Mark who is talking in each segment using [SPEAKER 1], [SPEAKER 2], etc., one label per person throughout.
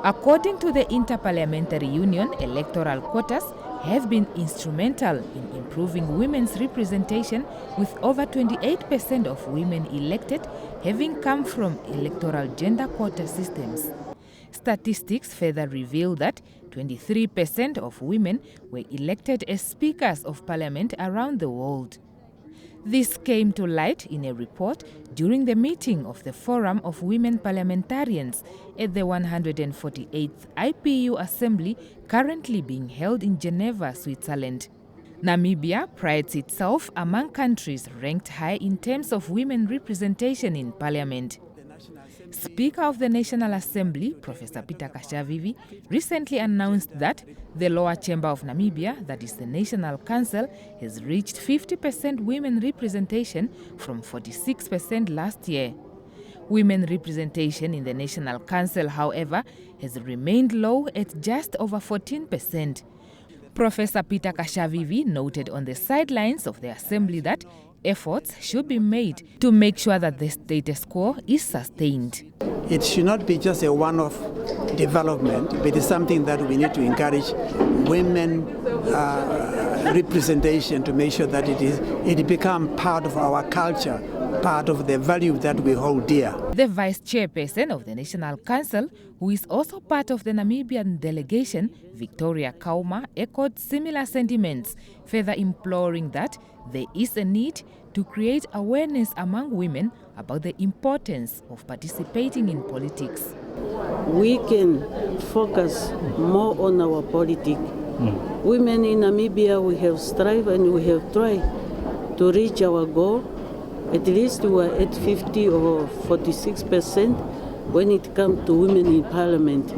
[SPEAKER 1] According to the Interparliamentary Union, electoral quotas have been instrumental in improving women's representation, with over 28% of women elected having come from electoral gender quota systems. Statistics further reveal that 23% of women were elected as speakers of parliament around the world. This came to light in a report during the meeting of the Forum of Women Parliamentarians at the 148th IPU Assembly, currently being held in Geneva, Switzerland. Namibia prides itself among countries ranked high in terms of women representation in parliament. Speaker of the National Assembly, Professor Peter Kashavivi, recently announced that the lower chamber of Namibia, that is the National Council, has reached 50% women representation from 46% last year. Women representation in the National Council, however, has remained low at just over 14%. Professor Peter Kashavivi noted on the sidelines of the Assembly that efforts should be made to make sure that the status quo is sustained.
[SPEAKER 2] It should not be just a one-off development, but it's something that we need to encourage women representation to make sure that it become part of our culture, part of the value that we hold dear.
[SPEAKER 1] The vice chairperson of the National Council, who is also part of the Namibian delegation, Victoria Kauma, echoed similar sentiments, further imploring that there is a need to create awareness among women about the importance of participating in politics.
[SPEAKER 3] We can focus more on our politics. Women in Namibia, we have strived and we have tried to reach our goal. At least we are at 50 or 46% when it comes to women in parliament,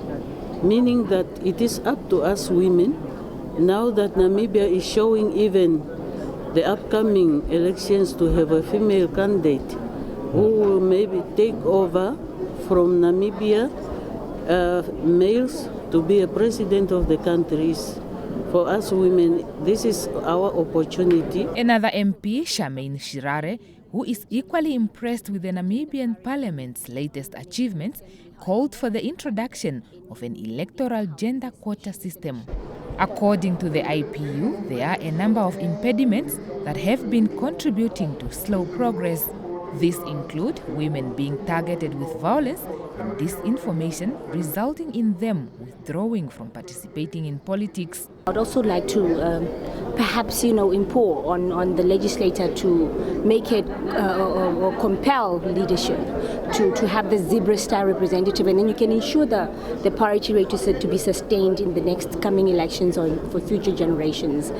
[SPEAKER 3] meaning that it is up to us women, now that Namibia is showing even the upcoming elections, to have a female candidate who will maybe take over from Namibia males to be a president of the countries. For us women, this is our opportunity.
[SPEAKER 1] Another MP, Charmaine Shirare, who is equally impressed with the Namibian Parliament's latest achievements, called for the introduction of an electoral gender quota system. According to the IPU, there are a number of impediments that have been contributing to slow progress. These include women being targeted with violence and disinformation, resulting in them withdrawing from participating in politics.
[SPEAKER 4] I'd also like to perhaps, implore on the legislator to make it or compel leadership to have the zebra star representative, and then you can ensure the parity rate to be sustained in the next coming elections or for future generations.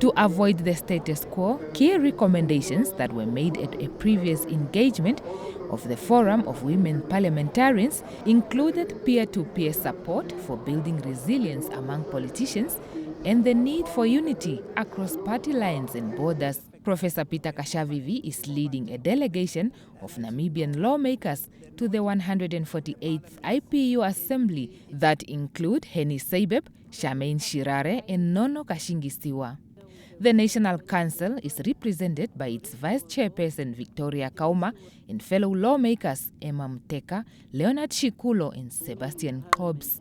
[SPEAKER 1] To avoid the status quo, key recommendations that were made at a previous engagement of the Forum of Women Parliamentarians included peer-to-peer support for building resilience among politicians and the need for unity across party lines and borders. Professor Peter Kashavivi is leading a delegation of Namibian lawmakers to the 148th IPU Assembly that include Henny Seibeb, Charmaine Shirare and Nono Kashingisiwa. The National Council is represented by its Vice Chairperson Victoria Kauma and fellow lawmakers Emma Mteka, Leonard Shikulo and Sebastian Cobbs.